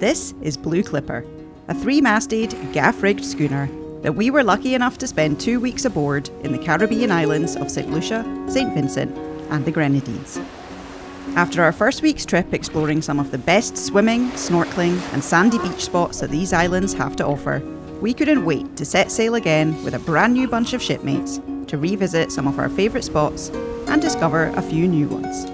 This is Blue Clipper, a 3-masted, gaff-rigged schooner that we were lucky enough to spend 2 weeks aboard in the Caribbean islands of St Lucia, St Vincent and The Grenadines. After our first week's trip exploring some of the best swimming, snorkelling and sandy beach spots that these islands have to offer, we couldn't wait to set sail again with a brand new bunch of shipmates to revisit some of our favourite spots and discover a few new ones.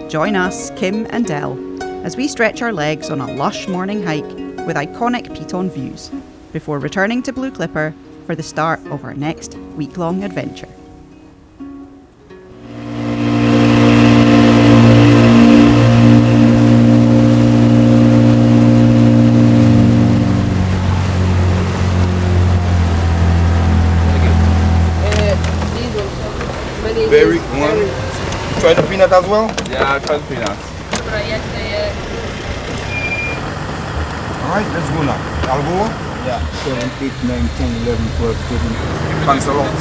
Join us, Kim and Del, as we stretch our legs on a lush morning hike with iconic Piton views, before returning to Blue Clipper for the start of our next week-long adventure. Very one. Try the peanut as well? Yeah, I'll try the peanuts. Alright, let's go now. I'll go? Yeah. 7, 8, 9, 10, 11, 12, 13. Thanks a lot.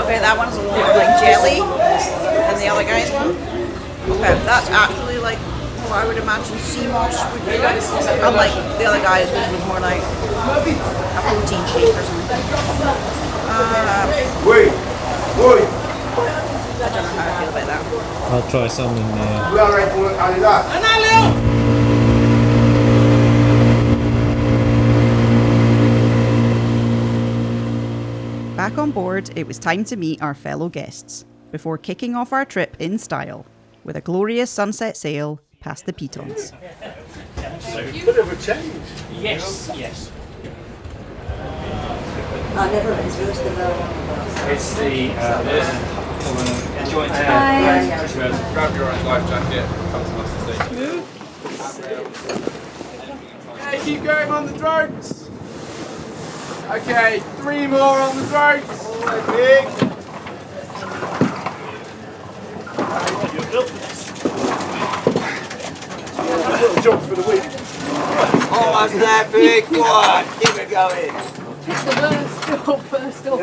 Okay, that one's a little bit like jelly, and the other guy's one. Okay, that's actually like what I would imagine sea moss would be. Unlike the other guys, which was more like a protein shake or something. Wait! I don't know how I feel about that. I'll try some in We are right to add that. Back on board, it was time to meet our fellow guests before kicking off our trip in style with a glorious sunset sail past the Pitons. Bit of a change. Yes. I never been supposed to know. It's the joint Grab your own life jacket. Come to us to see. Okay, keep going on the drones. Okay, 3 more on the drones. Big. Little jump for the week. Almost there, big. Come on, keep it going. It's the first up.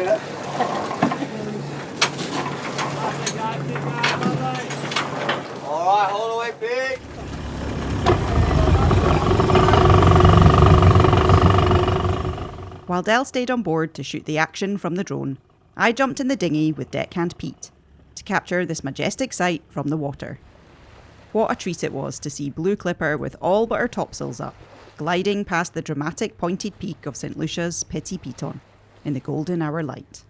Alright, hold away, pig. While Del stayed on board to shoot the action from the drone, I jumped in the dinghy with deckhand Pete to capture this majestic sight from the water. What a treat it was to see Blue Clipper with all but her topsails up, gliding past the dramatic pointed peak of St Lucia's Petit Piton in the golden hour light.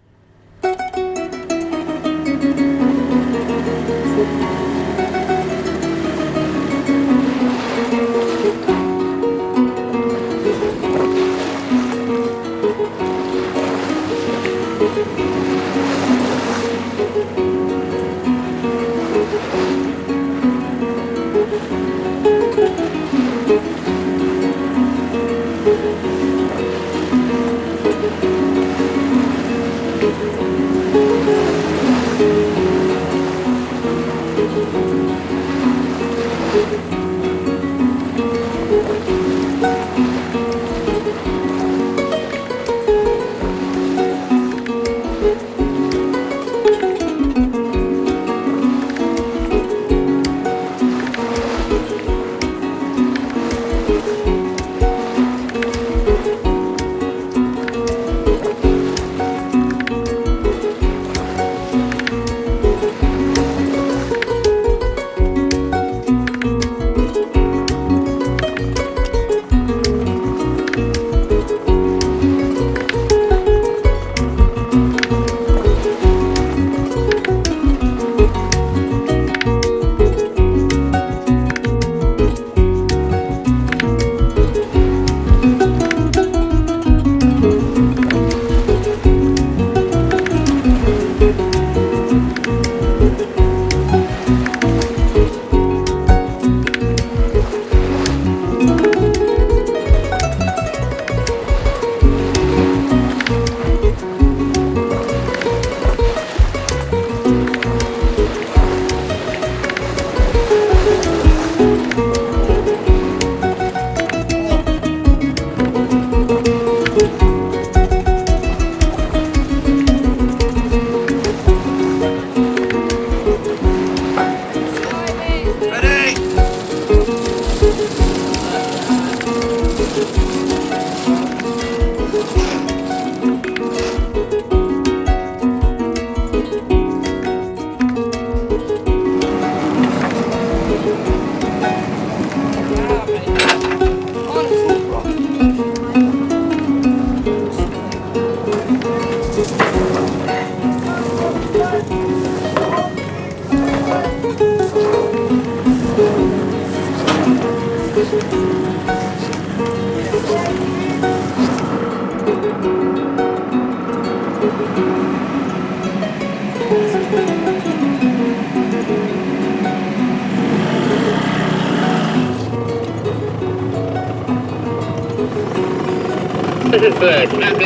This is good. Let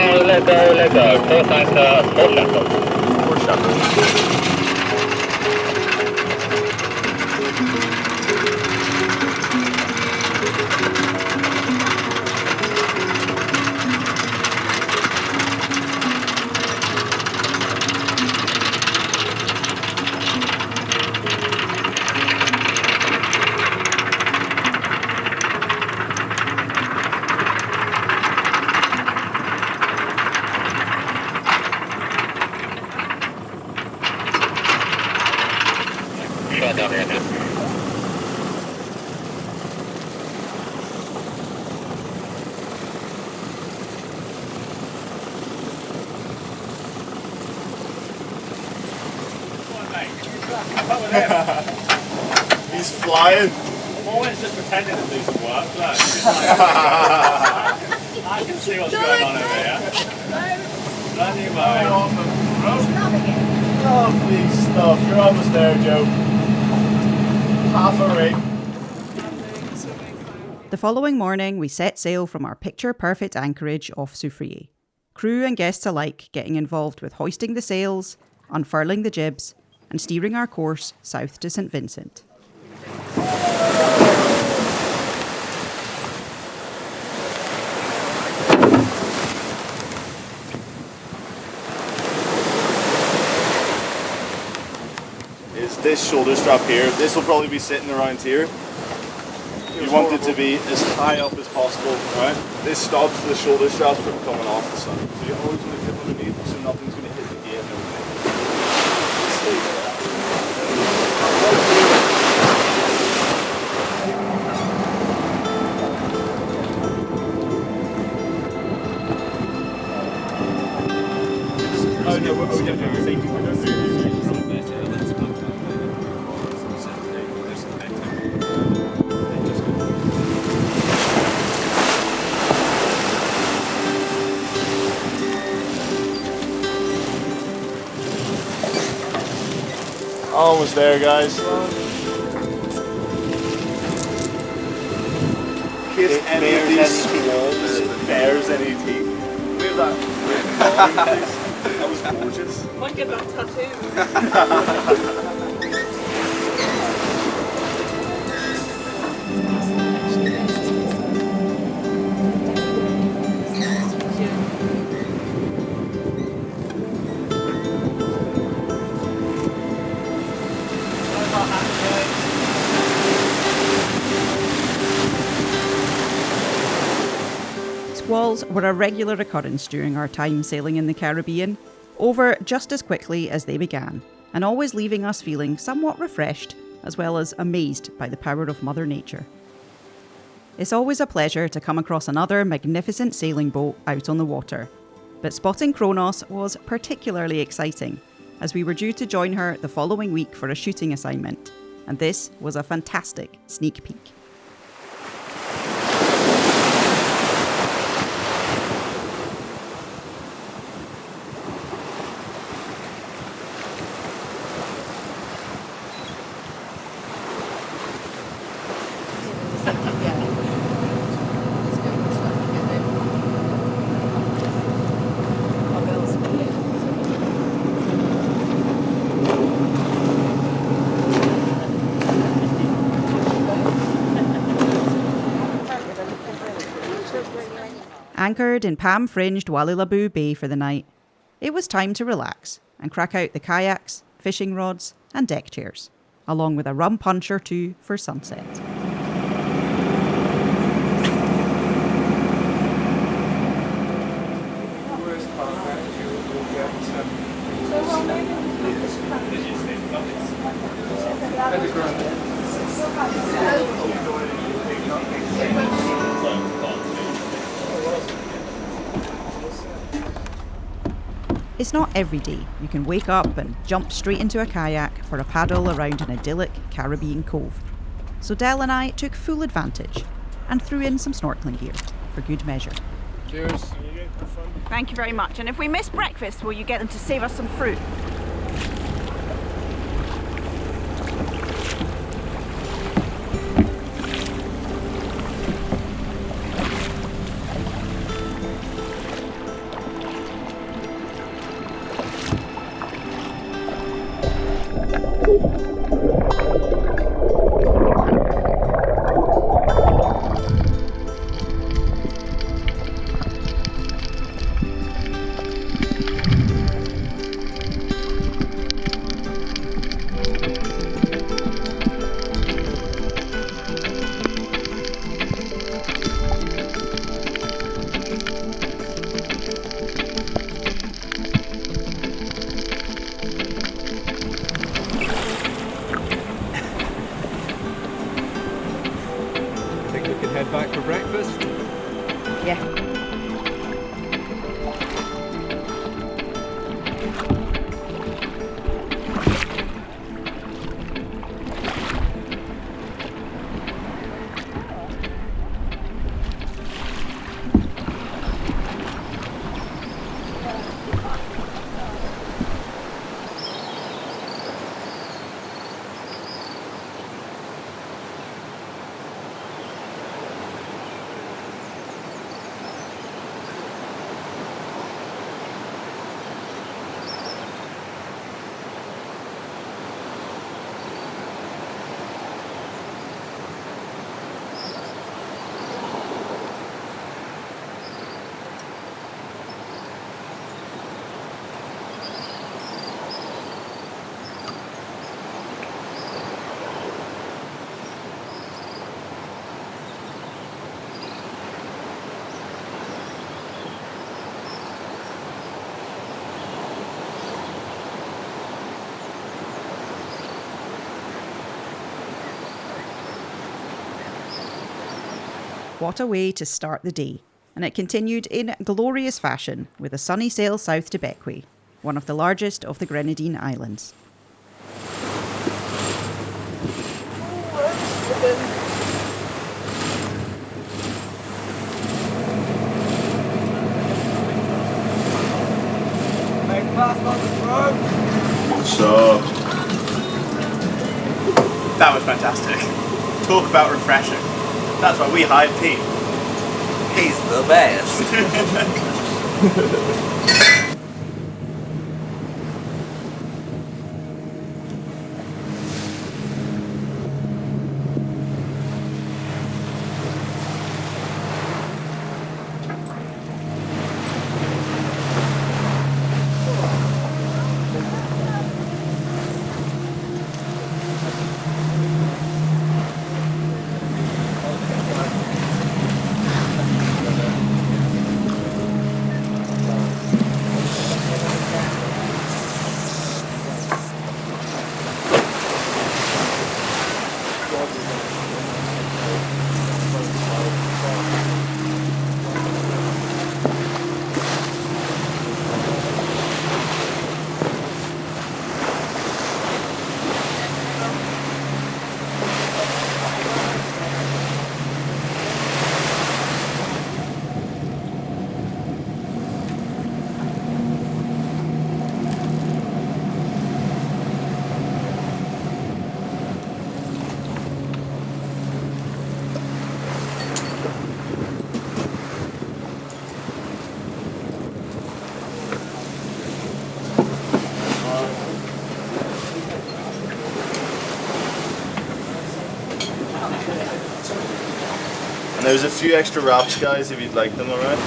go. Call sign to Four shuttle. Shut down here now. He's flying. I'm always just pretending to do some work. Look. I can see what's going on over here. Bloody Lovely stuff. You're almost there, Joe. Half a rig. The following morning, we set sail from our picture-perfect anchorage off Soufriere. Crew and guests alike getting involved with hoisting the sails, unfurling the jibs, and steering our course south to St Vincent. Is this shoulder strap here. This will probably be sitting around here. You want it to be as high up as possible, right? This stops the shoulder straps from coming off the sun. So you always want to get underneath so nothing's going to hit the gear and everything. Stay there. Oh no, we're going to do the safety window. Almost there, guys. Kiss any of these squalls, bears any teeth. Look at that. That was gorgeous. Might get that tattoo. Squalls were a regular occurrence during our time sailing in the Caribbean, over just as quickly as they began, and always leaving us feeling somewhat refreshed, as well as amazed by the power of Mother Nature. It's always a pleasure to come across another magnificent sailing boat out on the water, but spotting Chronos was particularly exciting, as we were due to join her the following week for a shooting assignment, and this was a fantastic sneak peek. Anchored in palm-fringed Wallilabou Bay for the night, it was time to relax and crack out the kayaks, fishing rods and deck chairs, along with a rum punch or two for sunset. It's not every day you can wake up and jump straight into a kayak for a paddle around an idyllic Caribbean cove. So Del and I took full advantage and threw in some snorkelling gear for good measure. Cheers. Thank you very much. And if we miss breakfast, will you get them to save us some fruit? What a way to start the day. And it continued in glorious fashion with a sunny sail south to Bequia, one of the largest of the Grenadine Islands. What's up? That was fantastic. Talk about refreshing. That's why we hired Pete. He's the best. And there's a few extra wraps, guys, if you'd like them, alright?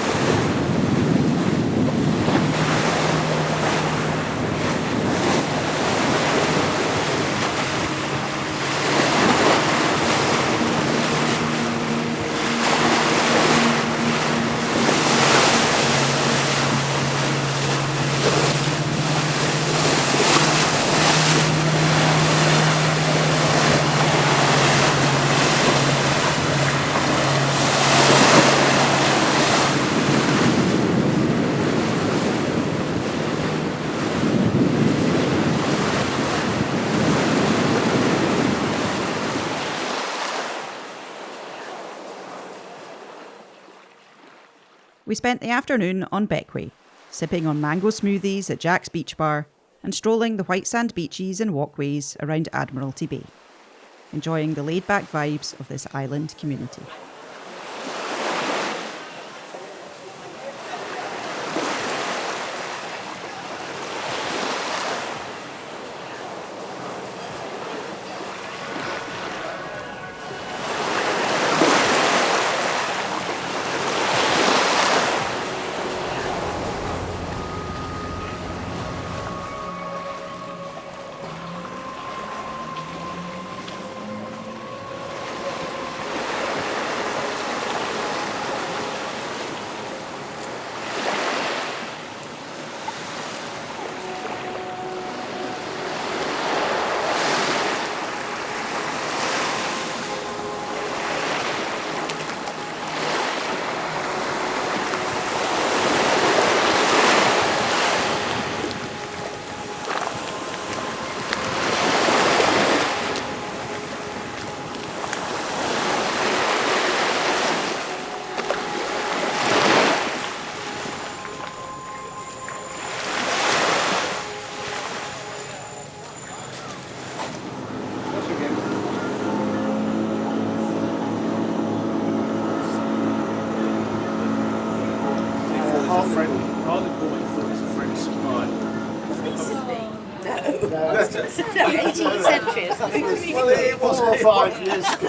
We spent the afternoon on Bequia, sipping on mango smoothies at Jack's Beach Bar and strolling the white sand beaches and walkways around Admiralty Bay, enjoying the laid-back vibes of this island community. No, 18th century or something. Well, it was 4 or 5 years ago.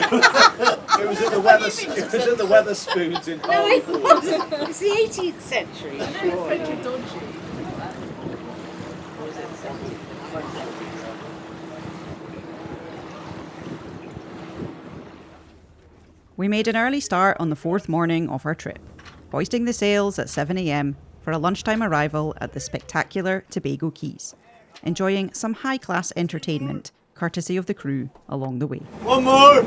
It was at the Weatherspoons in Hogg. No, it wasn't. It's the 18th century. I know the French are dodgy. We made an early start on the fourth morning of our trip, hoisting the sails at 7 a.m. for a lunchtime arrival at the spectacular Tobago Cays, enjoying some high-class entertainment courtesy of the crew along the way. One more!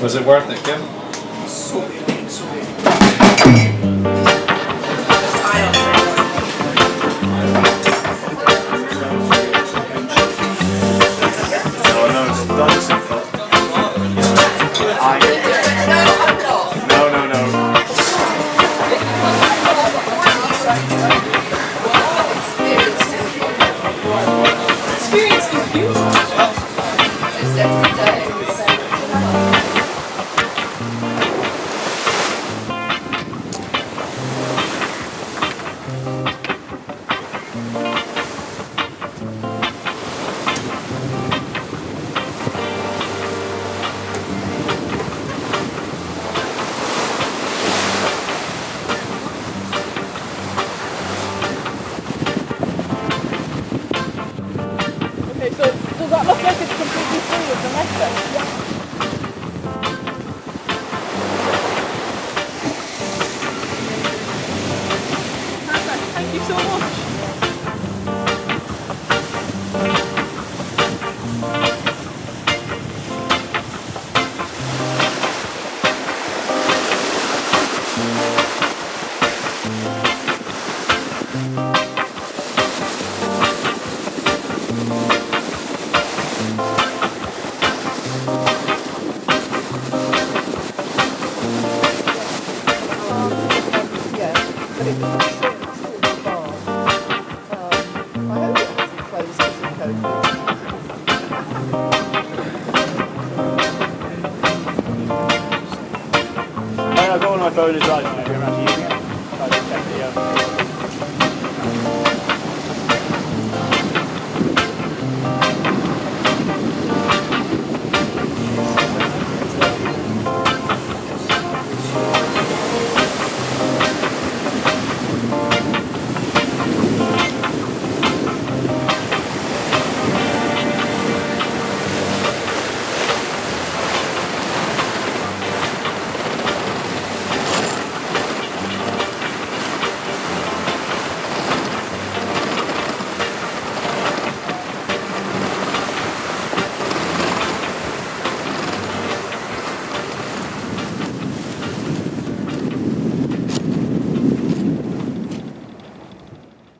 Was it worth it, Kim?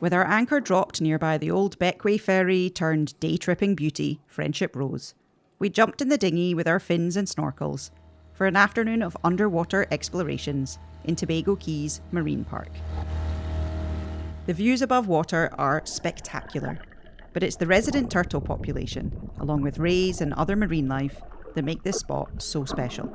With our anchor dropped nearby the old Bequia ferry turned day-tripping beauty, Friendship Rose, we jumped in the dinghy with our fins and snorkels for an afternoon of underwater explorations in Tobago Cays Marine Park. The views above water are spectacular, but it's the resident turtle population, along with rays and other marine life, that make this spot so special.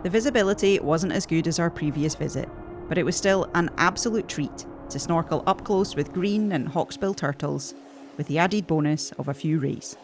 The visibility wasn't as good as our previous visit, but it was still an absolute treat to snorkel up close with green and hawksbill turtles, with the added bonus of a few rays.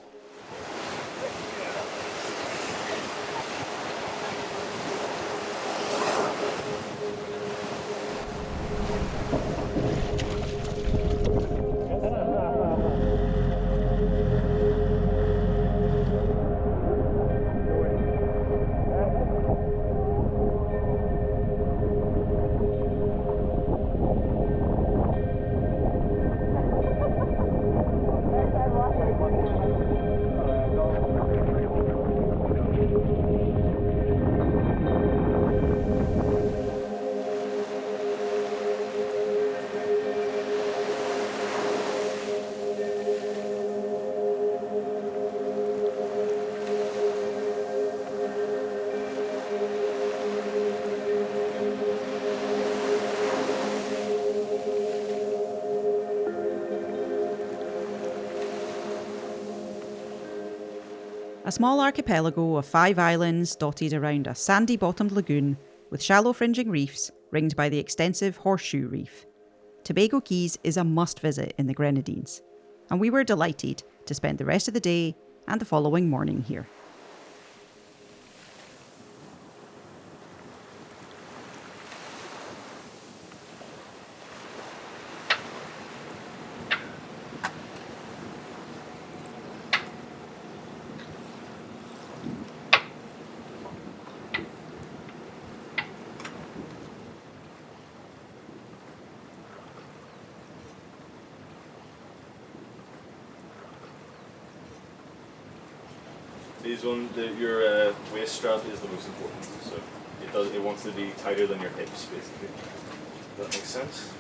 A small archipelago of 5 islands dotted around a sandy-bottomed lagoon with shallow fringing reefs ringed by the extensive Horseshoe Reef. Tobago Cays is a must-visit in the Grenadines, and we were delighted to spend the rest of the day and the following morning here. Your waist strap is the most important, so it wants to be tighter than your hips, basically. Does that make sense?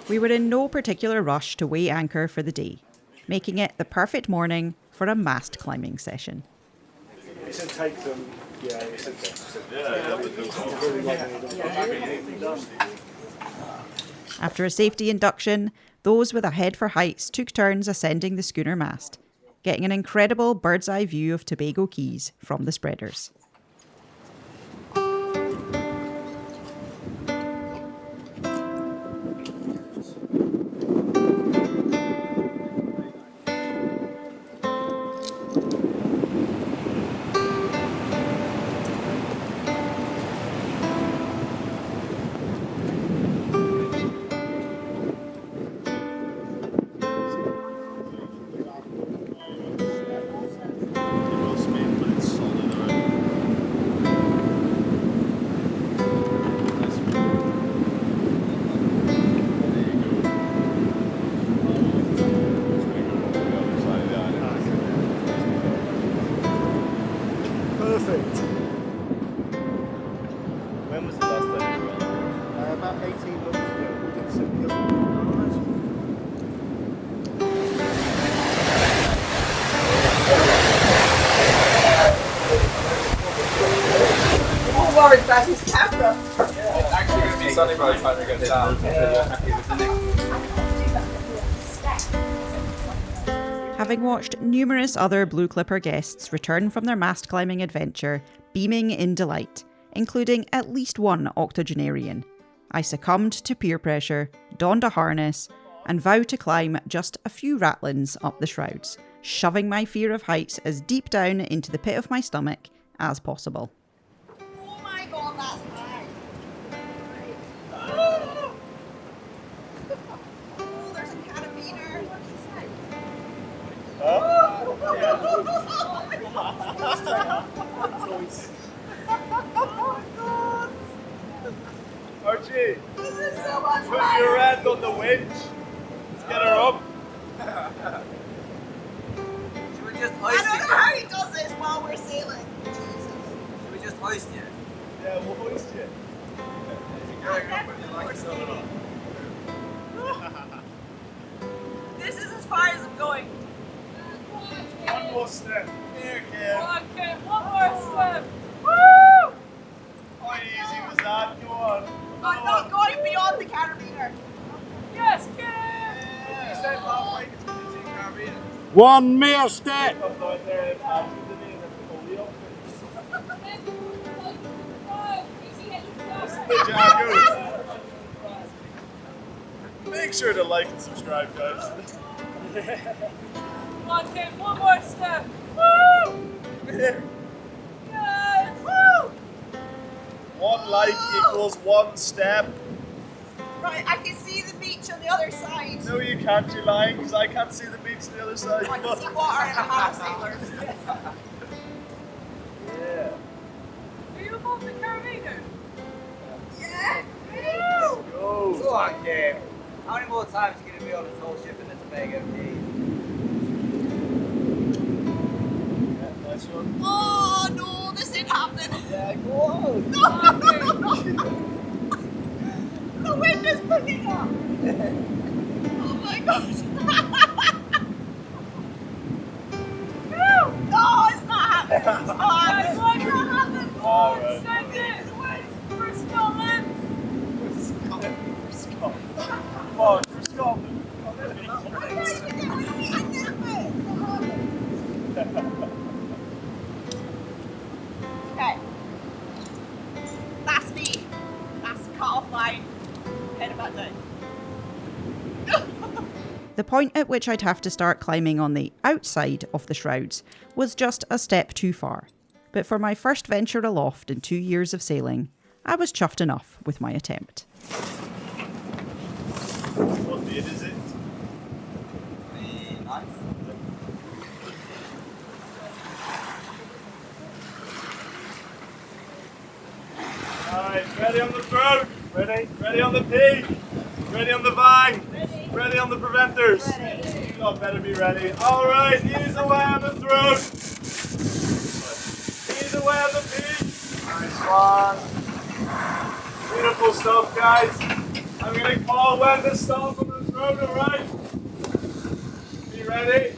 We were in no particular rush to weigh anchor for the day, making it the perfect morning for a mast climbing session. You should take them. Yeah, you should take them. After a safety induction, those with a head for heights took turns ascending the schooner mast, getting an incredible bird's eye view of Tobago Cays from the spreaders. Having watched numerous other Blue Clipper guests return from their mast climbing adventure, beaming in delight, including at least one octogenarian, I succumbed to peer pressure, donned a harness, and vowed to climb just a few ratlins up the shrouds, shoving my fear of heights as deep down into the pit of my stomach as possible. Oh my god, that's high. Oh, there's a carabiner. What's the size? Archie, This is so much put higher. your hand on the winch. Let's get her up. Should we just I hoist don't it? know how he does this while we're sailing. Jesus. Should we just hoist it? Yeah, we'll hoist you. This is as far as I'm going. One more step. Here, kid. Okay, one more step. Woo! How easy was that? Go on. I'm not going beyond the carabiner. Yes, kid! You said halfway between the two carabiners. One mere step. Come down there and pass you the name and pull you up. The Jackos. Make sure to like and subscribe, guys. Come on, kid, one more step. Woo! Here. Yes! Woo! One like equals one step. Right, I can see the beach on the other side. No, you can't, you're lying, because I can't see the beach on the other side. I can see water and a half sailors. Yeah. Are you above the carabiner? Yeah! Woo! Go. Go on, Kim. How many more times are you going to be on this whole ship in the Tobago Cays? Yeah, nice one. Oh no, this ain't happening. Yeah, go on. The wind is picking up. Oh my god. No, it's that day. The point at which I'd have to start climbing on the outside of the shrouds was just a step too far. But for my first venture aloft in 2 years of sailing, I was chuffed enough with my attempt. What date is it? The 9th. Alright, ready on the throat. Ready? Ready on the peak. Ready on the vine. Ready on the preventers. Ready. You lot better be ready. Alright, ease away on the throat. Ease away on the peak. Nice one. Beautiful stuff, guys. I'm going to call when to stop on the throat, alright? Be ready.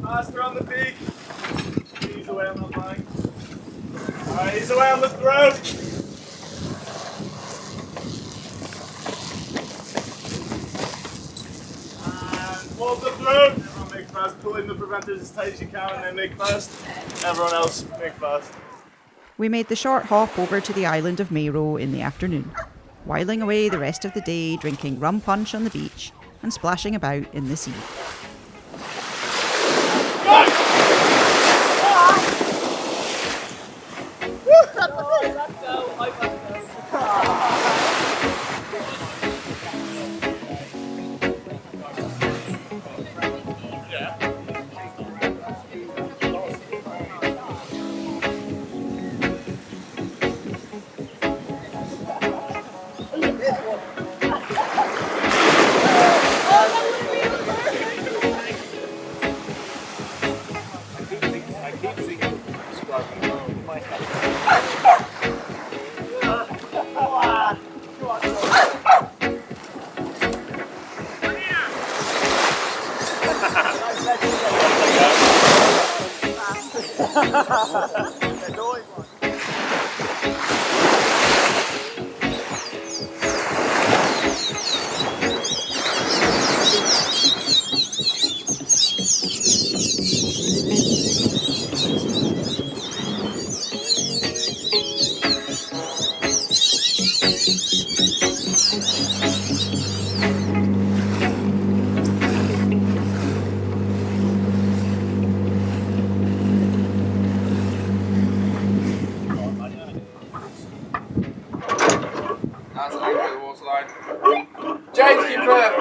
Faster on the peak. Ease away on the vine. Alright, ease away on the throat. Hold the throat. Everyone make fast. Pull in the preventers as tight as you can and then make fast. Everyone else make fast. We made the short hop over to the island of Mayreau in the afternoon, whiling away the rest of the day drinking rum punch on the beach and splashing about in the sea. James, keep clear.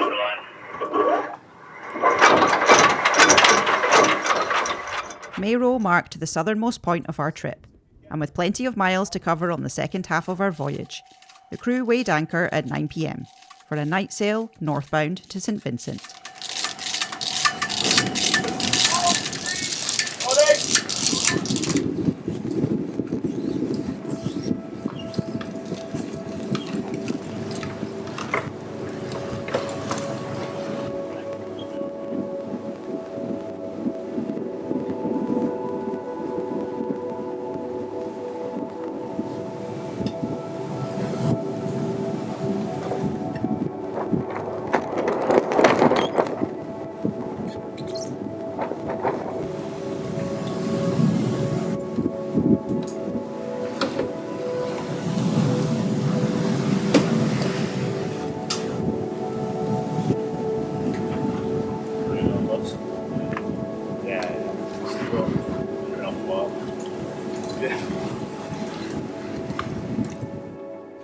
Mayreau marked the southernmost point of our trip, and with plenty of miles to cover on the second half of our voyage, the crew weighed anchor at 9 p.m. for a night sail northbound to St Vincent.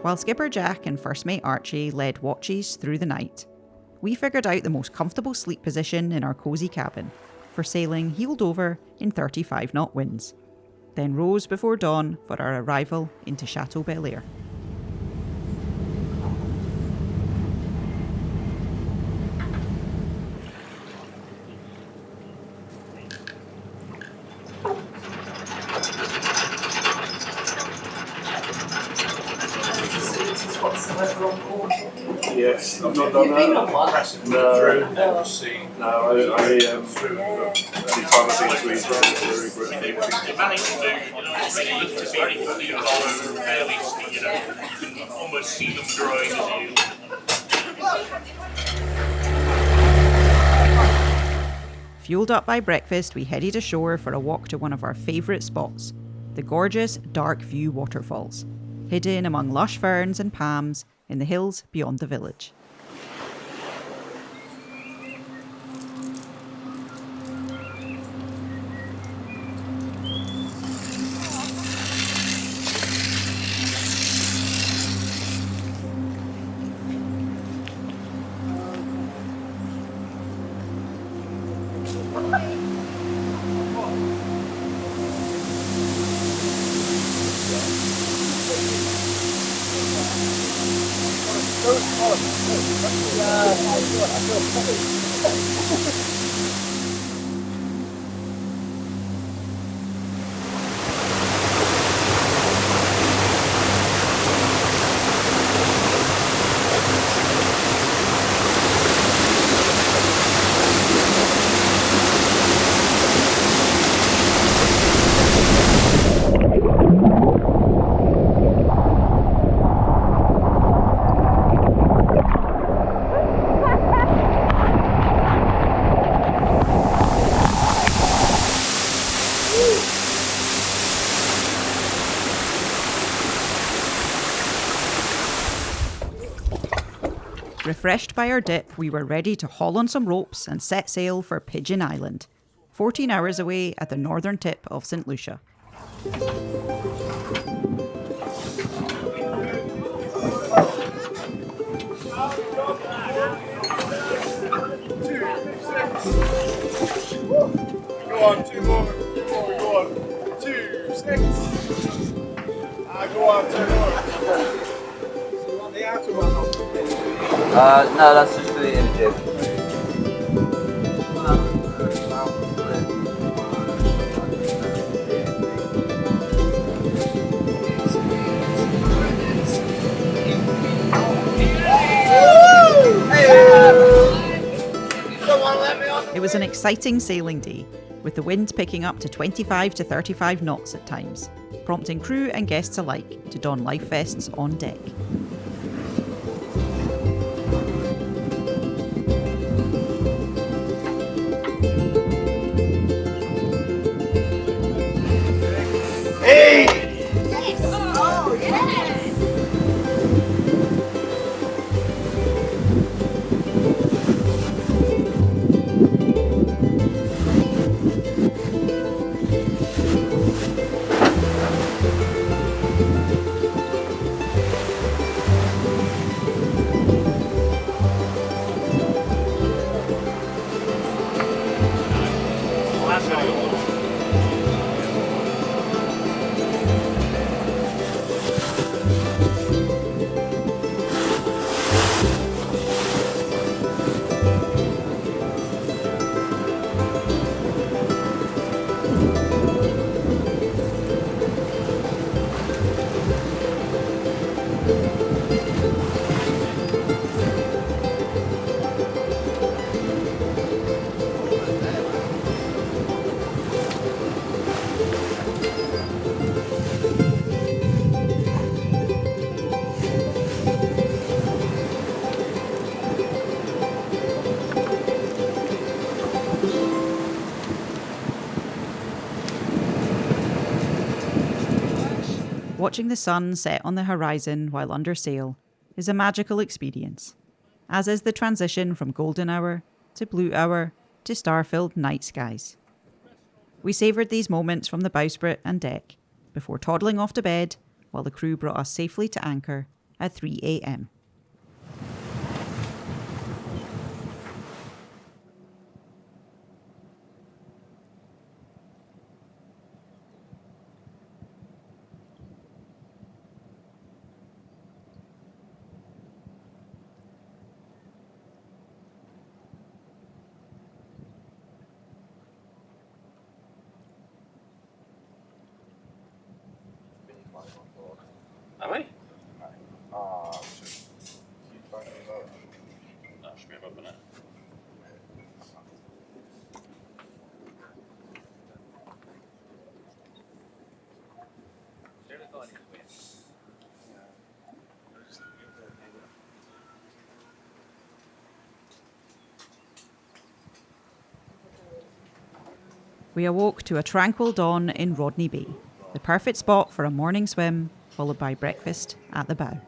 While Skipper Jack and First Mate Archie led watches through the night, we figured out the most comfortable sleep position in our cosy cabin for sailing heeled over in 35 knot winds, then rose before dawn for our arrival into Chateaubelair. Yes, I've not done that. No, anytime I see Swedes, it's very You managed to do, to be fairly, you can almost see them growing as you. Fueled up by breakfast, we headed ashore for a walk to one of our favourite spots, the gorgeous Dark View Waterfalls, hidden among lush ferns and palms in the hills beyond the village. Refreshed by our dip, we were ready to haul on some ropes and set sail for Pigeon Island, 14 hours away at the northern tip of St Lucia. Go on, two more, go on. 2, 6. Go on, 2 more. The outer one off. No, that's just for the inner jib. It was an exciting sailing day, with the wind picking up to 25 to 35 knots at times, prompting crew and guests alike to don life vests on deck. Watching the sun set on the horizon while under sail is a magical experience, as is the transition from golden hour to blue hour to star-filled night skies. We savoured these moments from the bowsprit and deck before toddling off to bed while the crew brought us safely to anchor at 3 a.m. Am I? Just keep banging it up. No, straight up in it. We awoke to a tranquil dawn in Rodney Bay, the perfect spot for a morning swim, followed by breakfast at the bow.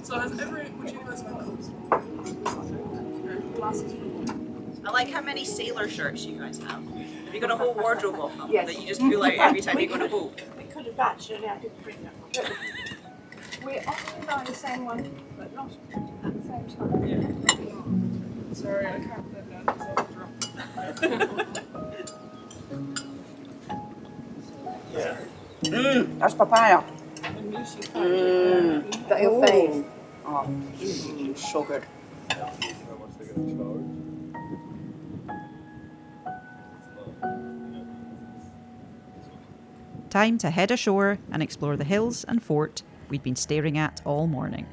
So has every, would you guys glasses? I like how many sailor shirts you guys have. Have you got a whole wardrobe of them Yes. that you just pull out every time you go to boat? We could have actually, I didn't bring them. We often buy the same one, but not at the same time. Sorry, I can't put them down because I'll drop. That's papaya. That your face. Oh, so good. Time to head ashore and explore the hills and fort we'd been staring at all morning.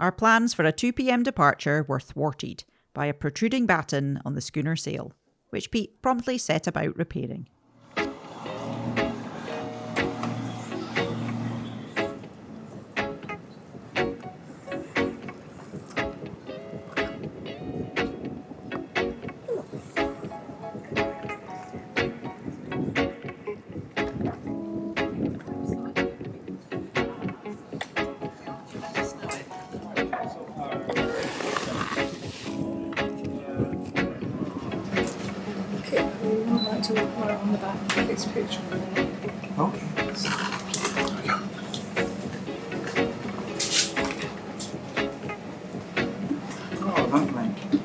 Our plans for a 2 p.m. departure were thwarted by a protruding batten on the schooner sail, which Pete promptly set about repairing. To write on the back of this picture. Okay. Oh, thank you.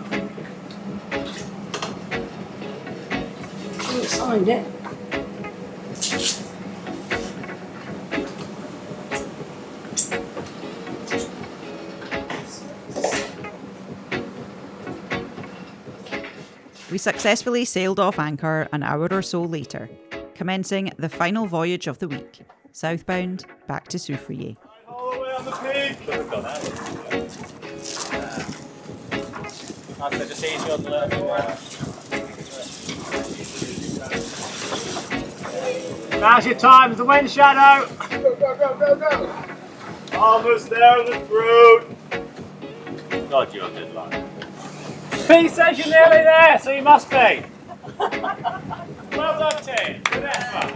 You signed it. We successfully sailed off anchor an hour or so later, commencing the final voyage of the week, southbound back to Soufriere. All the way on the peak. Just easy on the left. Now's your time, the wind shadow. Go, go, go, go, go. Almost there on the throat. God, you're a good lad. Pete says you're nearly there, so you must be. Well done, team. Good effort.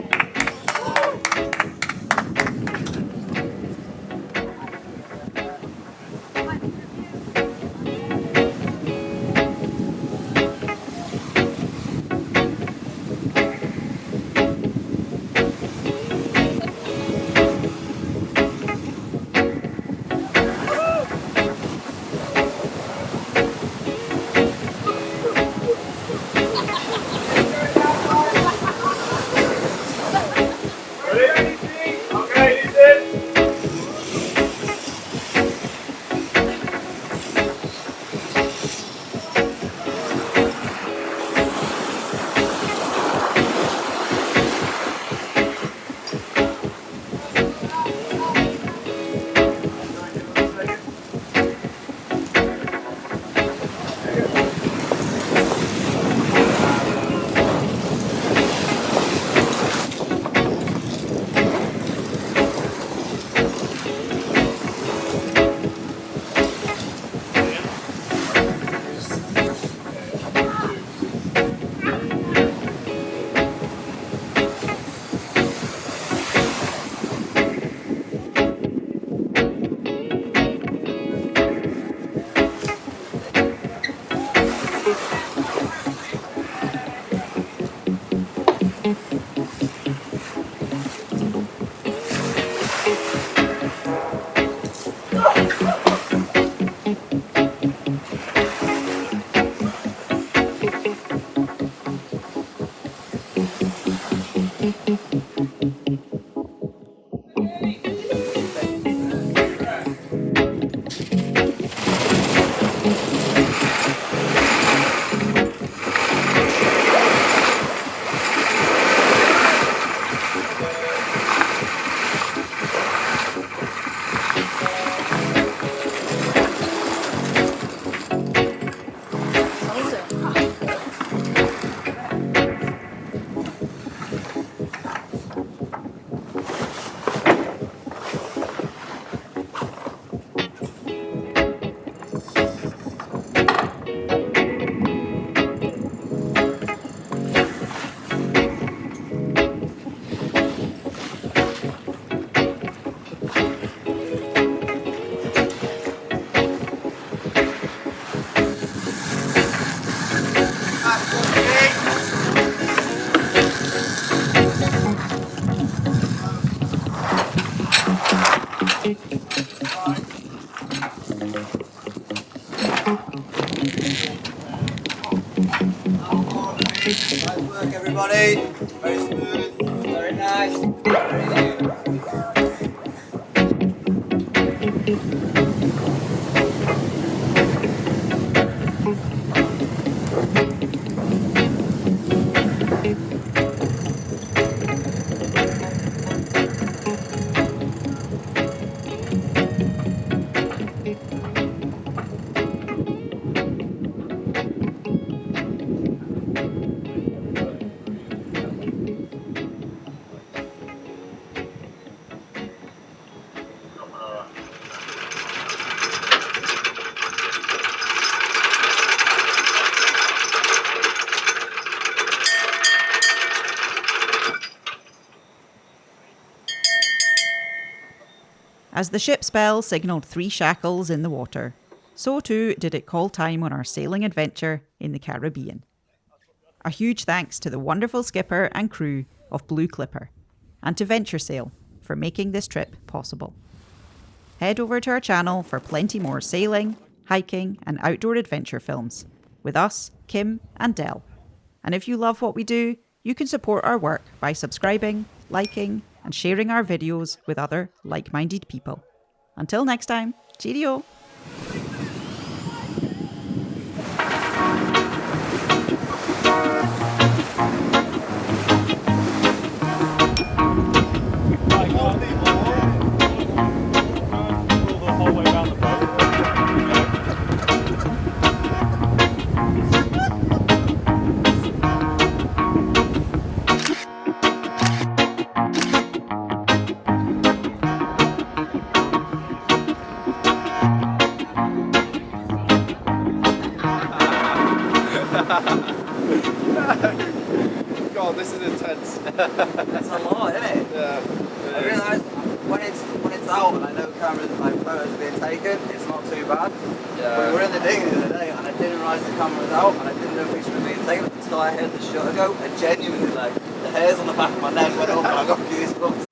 everybody. Very smooth. Very nice. Very new. As the ship's bell signalled 3 shackles in the water, so too did it call time on our sailing adventure in the Caribbean. A huge thanks to the wonderful skipper and crew of Blue Clipper, and to Venture Sail for making this trip possible. Head over to our channel for plenty more sailing, hiking and outdoor adventure films, with us, Kim and Del. And if you love what we do, you can support our work by subscribing, liking and sharing our videos with other like-minded people. Until next time, cheerio! God, this is intense. That's a lot, isn't it? Yeah. I realise when it's out and I know cameras like photos are being taken, it's not too bad. Yeah. But we were in the dinghy the other day and I didn't realise the camera was out and I didn't know if pictures were being taken until I heard the shutter go and genuinely like the hairs on the back of my neck went up and I got goosebumps.